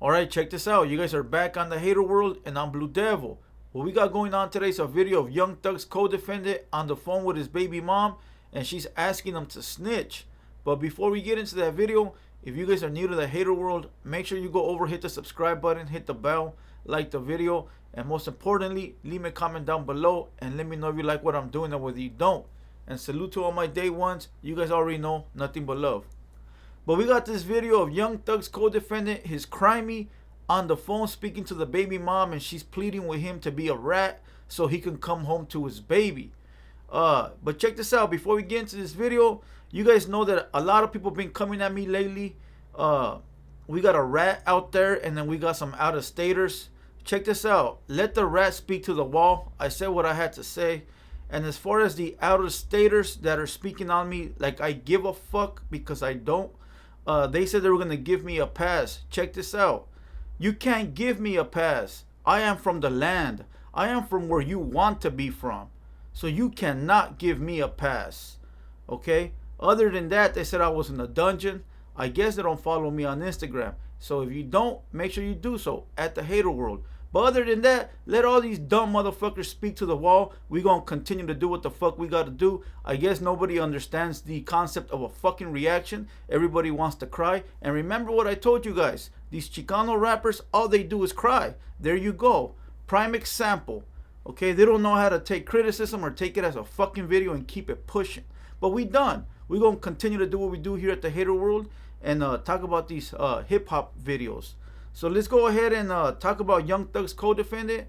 Alright, check this out. You guys are back on the Hater World, and I'm Blue Devil. What we got going on today is a video of Young Thug's co-defendant on the phone with his baby mom, and she's asking him to snitch. But before we get into that video, if you guys are new to the Hater World, make sure you go over, hit the subscribe button, hit the bell, like the video, and most importantly, leave me a comment down below and let me know if you like what I'm doing or whether you don't. And salute to all my day ones. You guys already know, nothing but love. But we got this video of Young Thug's co-defendant, his Crimey, on the phone speaking to the baby mom, and she's pleading with him to be a rat so he can come home to his baby. But check this out. Before we get into this video, you guys know that a lot of people been coming at me lately. We got a rat out there, and then we got some out-of-staters. Check this out. Let the rat speak to the wall. I said what I had to say. And as far as the out-of-staters that are speaking on me like I give a fuck, because I don't. They said they were going to give me a pass. Check this out. You can't give me a pass. I am from the land. I am from where you want to be from. So you cannot give me a pass. Okay? Other than that, they said I was in a dungeon. I guess they don't follow me on Instagram. So if you don't, make sure you do so at the Hater World. But other than that, let all these dumb motherfuckers speak to the wall. We gonna continue to do what the fuck we gotta do. I guess nobody understands the concept of a fucking reaction. Everybody wants to cry. And remember what I told you guys. These Chicano rappers, all they do is cry. There you go. Prime example. Okay, they don't know how to take criticism or take it as a fucking video and keep it pushing. But we done. We gonna continue to do what we do here at the Hater World and talk about these hip-hop videos. So let's go ahead and talk about Young Thug's co-defendant.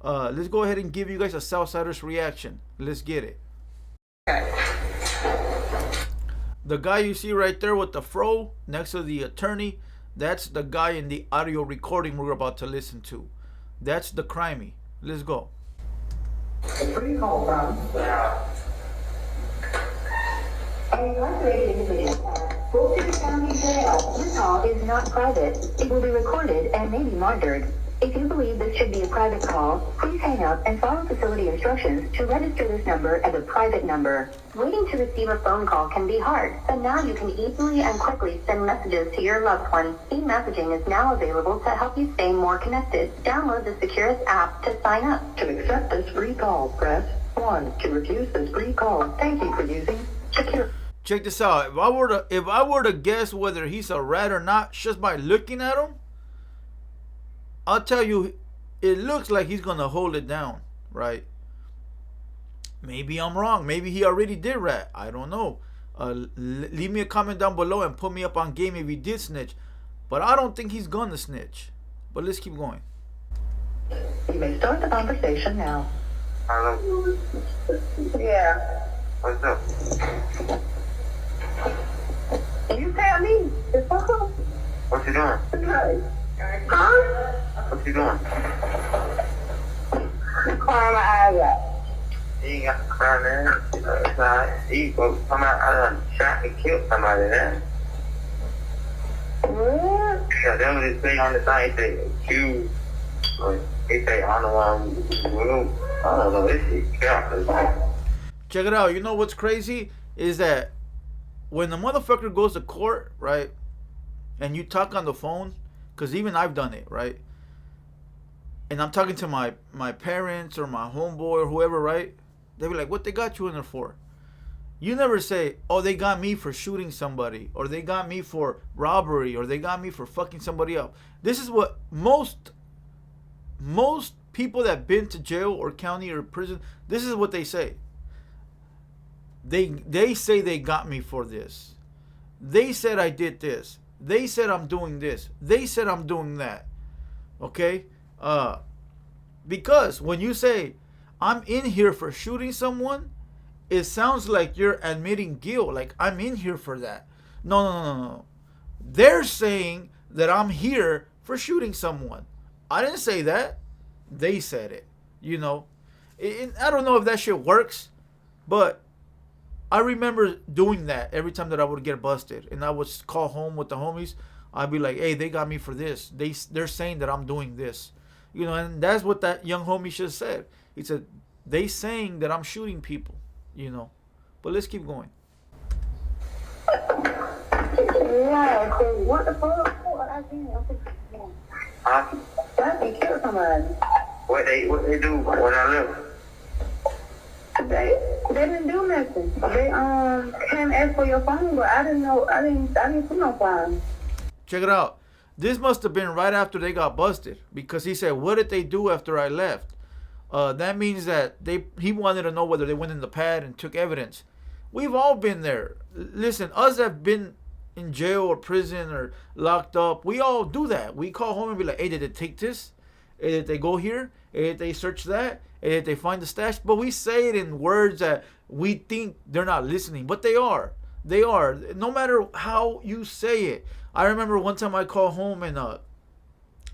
Let's go ahead and give you guys a Southsider's reaction. Let's get it. The guy you see right there with the fro next to the attorney, that's the guy in the audio recording we're about to listen to. That's the Crimey. Let's go. Where do you call from? An incarcerated individual. Bolton County Jail. This call is not private. It will be recorded and may be monitored. If you believe this should be a private call, please hang up and follow facility instructions to register this number as a private number. Waiting to receive a phone call can be hard, but now you can easily and quickly send messages to your loved ones. E-messaging is now available to help you stay more connected. Download the Securus app to sign up. To accept this free call, press 1. To refuse this free call, thank you for using Secure. Check this out. If I were to guess whether he's a rat or not just by looking at him, I'll tell you, it looks like he's gonna hold it down, right? Maybe I'm wrong. Maybe he already did rat. I don't know. Leave me a comment down below and put me up on game if he did snitch. But I don't think he's gonna snitch. But let's keep going. You may start the conversation now. Hello. Yeah. What's up? You tell me. It's okay. What you doing? Okay. Huh? What you doing? Crying my eyes out. You ain't got to cry, man. It's alright. These folks come out, I done shot and killed somebody, man. What? Yeah, that's what they say on the thing. They say, accused. They say, I don't know, this shit careful. Check it out. You know what's crazy is that when the motherfucker goes to court, right, and you talk on the phone, because even I've done it, right, and I'm talking to my parents or my homeboy or whoever, right, they be like, what they got you in there for? You never say, oh, they got me for shooting somebody, or they got me for robbery, or they got me for fucking somebody up. This is what most people that been to jail or county or prison, this is what they say. They say they got me for this. They said I did this. They said I'm doing this. They said I'm doing that. Okay? Because when you say I'm in here for shooting someone, it sounds like you're admitting guilt. Like I'm in here for that. No. They're saying that I'm here for shooting someone. I didn't say that. They said it. You know? I don't know if that shit works, but I remember doing that every time that I would get busted and I would call home with the homies. I'd be like, hey, they got me for this. They're saying that I'm doing this. You know, and that's what that young homie just said. He said, they saying that I'm shooting people, you know. But let's keep going. Yeah, so what the fuck? Huh? Why they kill somebody? What they do when I left? They didn't do nothing. They came ask for your phone, but I didn't put no phone. Check it out. This must have been right after they got busted, because he said, "What did they do after I left?" That means that he wanted to know whether they went in the pad and took evidence. We've all been there. Listen, us that have been in jail or prison or locked up, we all do that. We call home and be like, "Hey, did they take this? Hey, did they go here? Hey, did they search that? Hey, did they find the stash?" But we say it in words that we think they're not listening, but they are. They are. No matter how you say it. I remember one time I called home and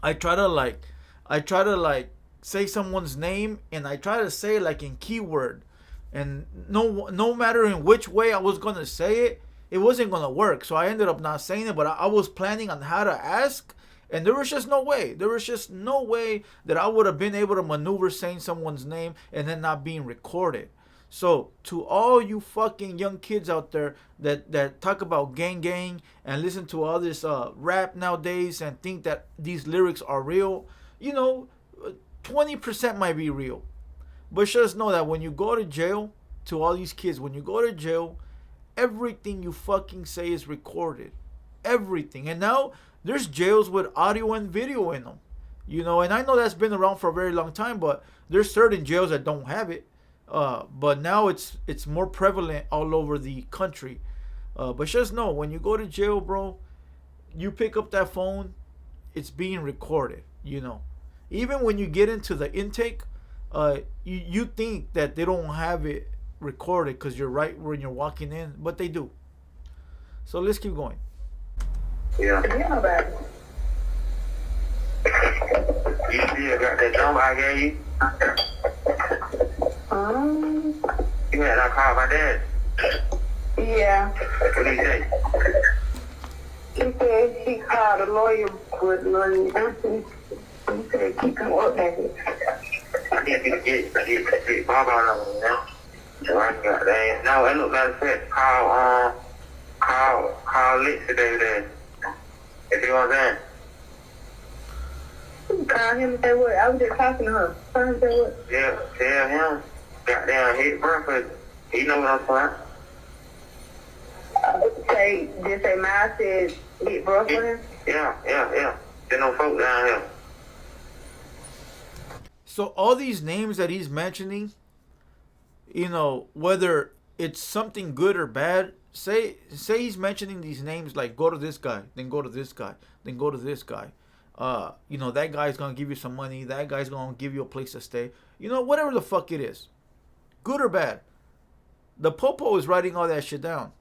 I try to say someone's name, and I try to say it like in keyword, and no matter in which way I was gonna say it, it wasn't gonna work. So I ended up not saying it, but I was planning on how to ask, and there was just no way. There was just no way that I would have been able to maneuver saying someone's name and then not being recorded. So to all you fucking young kids out there that talk about gang and listen to all this rap nowadays and think that these lyrics are real, 20% might be real. But just know that when you go to jail, to all these kids, when you go to jail, everything you fucking say is recorded. Everything. And now there's jails with audio and video in them. And I know that's been around for a very long time, but there's certain jails that don't have it. But now it's more prevalent all over the country. But just know, when you go to jail, bro, you pick up that phone, it's being recorded. Even when you get into the intake, you think that they don't have it recorded because you're right when you're walking in, but they do. So let's keep going. Yeah. Yeah, You still got that number I gave you? You had that call my dad. Yeah. What did he say? He said she called a lawyer, but no answer. He said keep him updated. I need to get Bob on them, So I got that. No, it looked like that. Call Lit today then. If you want that. Call him and say what? I was just talking to her. Call him and say what? Yeah, tell him. Goddamn, hit breakfast. He know what I'm saying. Just say Miles said hit Brooklyn. Yeah. There's no folk down here. So all these names that he's mentioning, whether it's something good or bad, say he's mentioning these names like go to this guy, then go to this guy, then go to this guy. That guy's gonna give you some money, that guy's gonna give you a place to stay. Whatever the fuck it is. Good or bad. The Popo is writing all that shit down.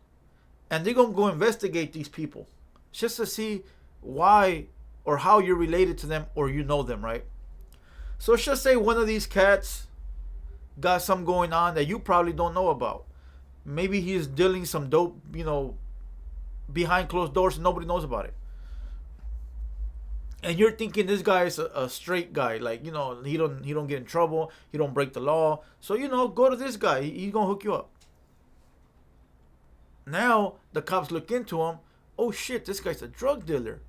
And they're gonna go investigate these people. Just to see why or how you're related to them or you know them, right? So let's just say one of these cats got something going on that you probably don't know about. Maybe he's dealing some dope, behind closed doors and nobody knows about it. And you're thinking this guy is a straight guy, like, he don't get in trouble, he don't break the law. So, go to this guy, he's gonna hook you up. Now the cops look into him. Oh shit, this guy's a drug dealer.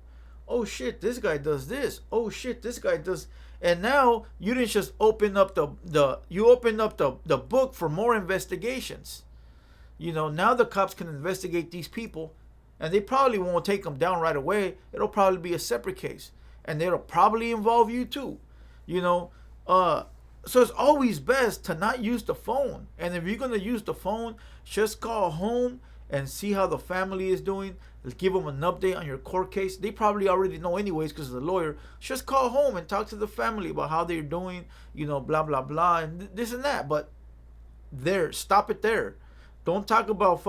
Oh shit, this guy does this. Oh shit, this guy does. And now you didn't just open up the book for more investigations. Now the cops can investigate these people, and they probably won't take them down right away. It'll probably be a separate case, and it'll probably involve you too. So it's always best to not use the phone. And if you're gonna use the phone, just call home and see how the family is doing. Give them an update on your court case. They probably already know anyways because of the lawyer. Just call home and talk to the family about how they're doing, blah, blah, blah, and this and that. But stop it there. Don't talk about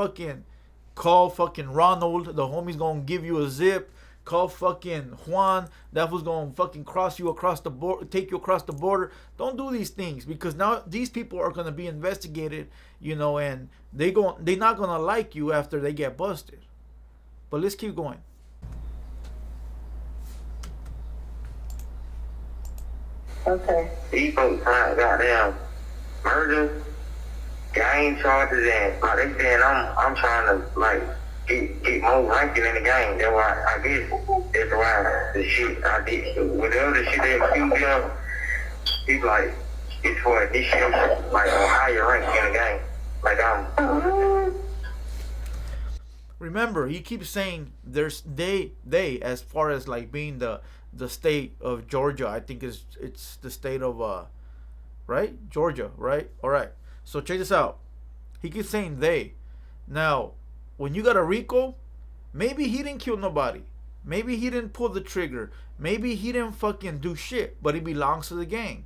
call fucking Ronald. The homie's going to give you a zip. Call fucking Juan. That was going to fucking cross you across the border, take you across the border. Don't do these things because now these people are going to be investigated, and they're not going to like you after they get busted. But let's keep going. Okay. These folks trying goddamn murder, gang charges, and they saying I'm trying to get more ranking in the game. That's why I guess that's why the shit I did. Whatever the shit they accuse me of, it's like it's for initiation, like a higher rank in the game. Like Remember, he keeps saying there's they as far as like being the state of Georgia. I think it's the state of right? Georgia, right? All right. So check this out. He keeps saying they. Now, when you got a RICO, maybe he didn't kill nobody. Maybe he didn't pull the trigger. Maybe he didn't fucking do shit, but he belongs to the gang.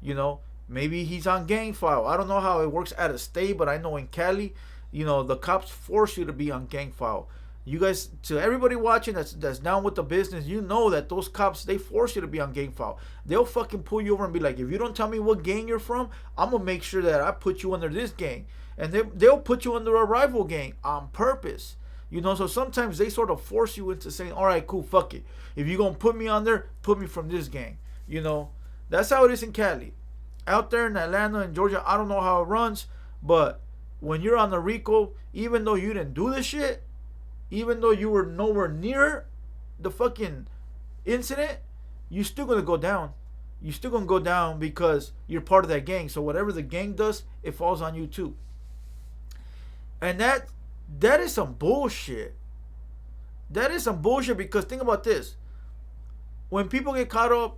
You know, maybe he's on gang file. I don't know how it works out of state, but I know in Cali, you know, the cops force you to be on gang file. You guys, to everybody watching that's down with the business, you know that those cops, they force you to be on gang file. They'll fucking pull you over and be like, if you don't tell me what gang you're from, I'm gonna make sure that I put you under this gang. And they'll put you under a rival gang on purpose. You know, so sometimes they sort of force you into saying, all right, cool, fuck it. If you're going to put me on there, put me from this gang. You know, that's how it is in Cali. Out there in Atlanta and Georgia, I don't know how it runs, but when you're on the RICO, even though you didn't do the shit, even though you were nowhere near the fucking incident, you're still going to go down. You're still going to go down because you're part of that gang. So whatever the gang does, it falls on you too. And that is some bullshit. That is some bullshit because think about this. When people get caught up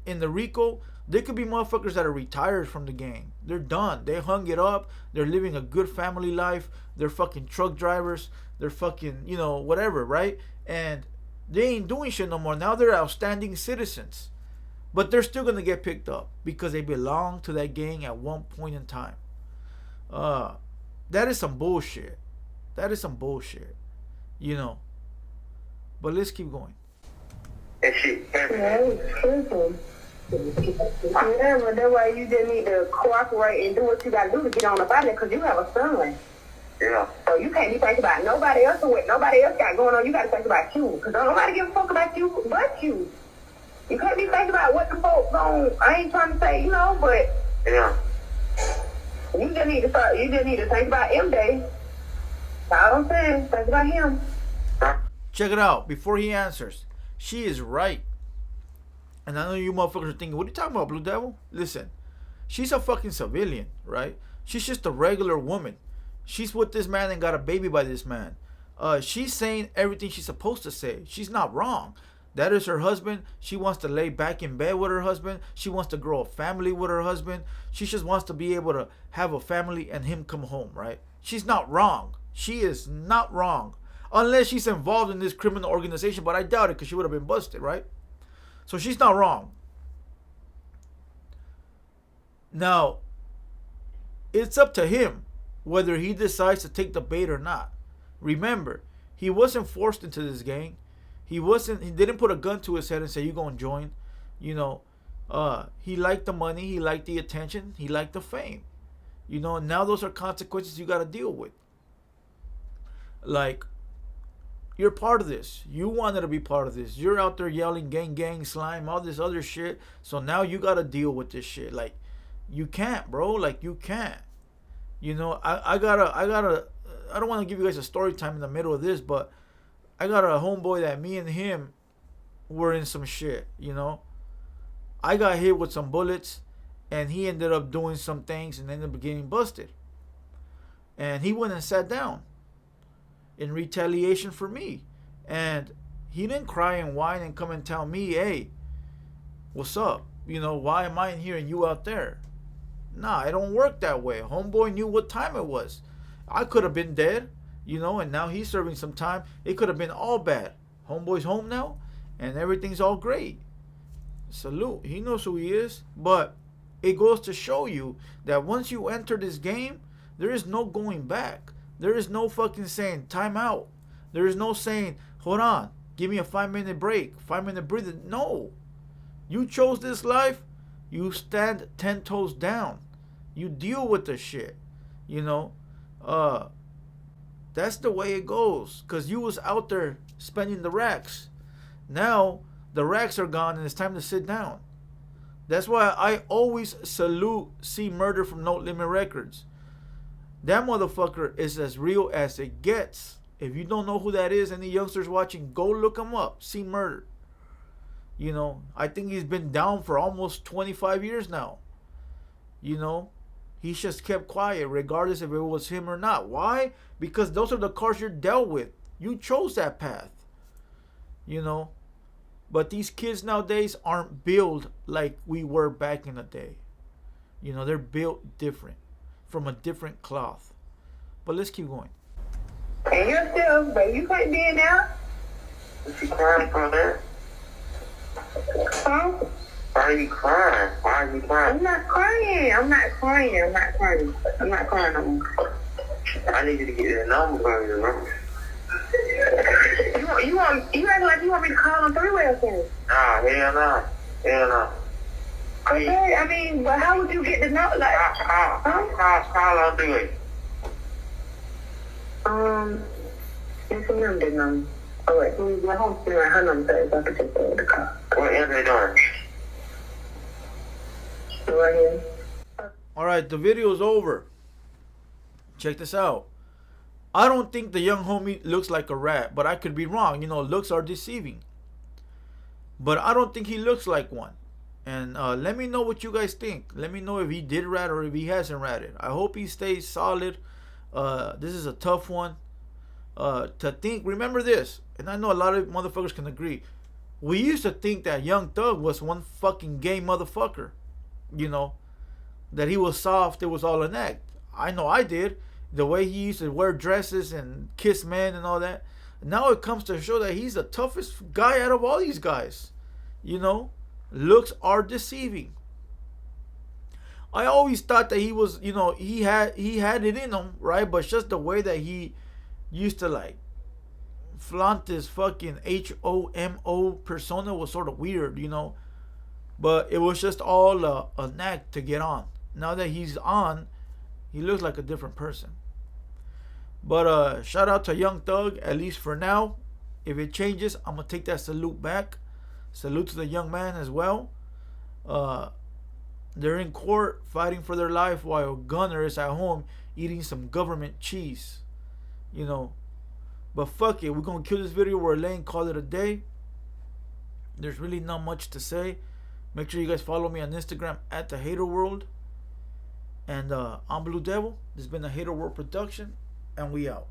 in the RICO, there could be motherfuckers that are retired from the gang. They're done. They hung it up. They're living a good family life. They're fucking truck drivers. They're fucking, you know, whatever, right? And they ain't doing shit no more. Now they're outstanding citizens. But they're still going to get picked up because they belong to that gang at one point in time. That is some bullshit. That is some bullshit. You know. But let's keep going. that shit. Yeah, but that's why you just need to cooperate and do what you gotta do to get on about it, because you have a son. Yeah. So you can't be thinking about nobody else or what nobody else got going on. You gotta think about you, because don't nobody give a fuck about you but you. You can't be thinking about what the folks on. I ain't trying to say, but Yeah. you just need to start. You just need to think about MJ. That's all I'm saying. Think about him. Check it out. Before he answers, she is right. And I know you motherfuckers are thinking, what are you talking about, Blue Devil? Listen, she's a fucking civilian, right? She's just a regular woman. She's with this man and got a baby by this man. She's saying everything she's supposed to say. She's not wrong. That is her husband. She wants to lay back in bed with her husband. She wants to grow a family with her husband. She just wants to be able to have a family and him come home, right? She's not wrong. She is not wrong. Unless she's involved in this criminal organization, but I doubt it because she would have been busted, right? So she's not wrong. Now, it's up to him whether he decides to take the bait or not. Remember, he wasn't forced into this gang. He didn't put a gun to his head and say, "You gonna join." He liked the money, he liked the attention, he liked the fame. Now those are consequences you gotta deal with. Like, you're part of this. You wanted to be part of this. You're out there yelling gang, gang, slime, all this other shit. So now you got to deal with this shit. Like, you can't, bro. Like, you can't. I don't want to give you guys a story time in the middle of this, but I got a homeboy that me and him were in some shit, I got hit with some bullets, and he ended up doing some things and ended up getting busted. And he went and sat down in retaliation for me. And he didn't cry and whine and come and tell me, "Hey, what's up? Why am I in here and you out there?" Nah, it don't work that way. Homeboy knew what time it was. I could have been dead, and now he's serving some time. It could have been all bad. Homeboy's home now, and everything's all great. Salute. He knows who he is. But it goes to show you that once you enter this game, there is no going back. There is no fucking saying time out. There is no saying, hold on, give me a 5-minute break, 5-minute breather. No. You chose this life, you stand 10 toes down. You deal with the shit. That's the way it goes. Because you was out there spending the racks. Now, the racks are gone and it's time to sit down. That's why I always salute C Murder from No Limit Records. That motherfucker is as real as it gets. If you don't know who that is, any youngsters watching, go look him up. See Murder. You know, I think he's been down for almost 25 years now. You know, he's just kept quiet regardless if it was him or not. Why? Because those are the cards you're dealt with. You chose that path. You know, but these kids nowadays aren't built like we were back in the day. You know, they're built different, from a different cloth. But let's keep going. And you're still, but you can't be in there. She crying for that? Huh? Why are you crying? Why are you crying? I'm not crying. I'm not crying. I'm not crying. I'm not crying no more. I need you to get that number for me, remember? You act like you want me to call on three-way or something. Nah, hell no. Hell no. Okay, I mean, but how would you get the number? Like, call on three-way. It's a number number. Oh, wait, who's my home? Her number, so I can take the call. What is they doing? Right here. Alright, the video is over. Check this out. I don't think the young homie looks like a rat, but I could be wrong. You know, looks are deceiving. But I don't think he looks like one. And let me know what you guys think. Let me know if he did rat or if he hasn't ratted. I hope he stays solid. This is a tough one. To think, remember this, and I know a lot of motherfuckers can agree. We used to think that Young Thug was one fucking gay motherfucker. You know, that he was soft, it was all an act. I know I did. The way he used to wear dresses and kiss men and all that. Now it comes to show that he's the toughest guy out of all these guys. You know, looks are deceiving. I always thought that he was, you know, he had it in him, right? But just the way that he used to like flaunt this fucking HOMO persona was sort of weird, you know. But it was just all an act to get on. Now that he's on, he looks like a different person. But shout out to Young Thug, at least for now. If it changes, I'm going to take that salute back. Salute to the young man as well. They're in court fighting for their life while Gunner is at home eating some government cheese. You know. But fuck it. We're going to kill this video. We're laying, call it a day. There's really not much to say. Make sure you guys follow me on Instagram at TheHaterWorld. And I'm Blue Devil. This has been a TheHaterWorld production. And we out.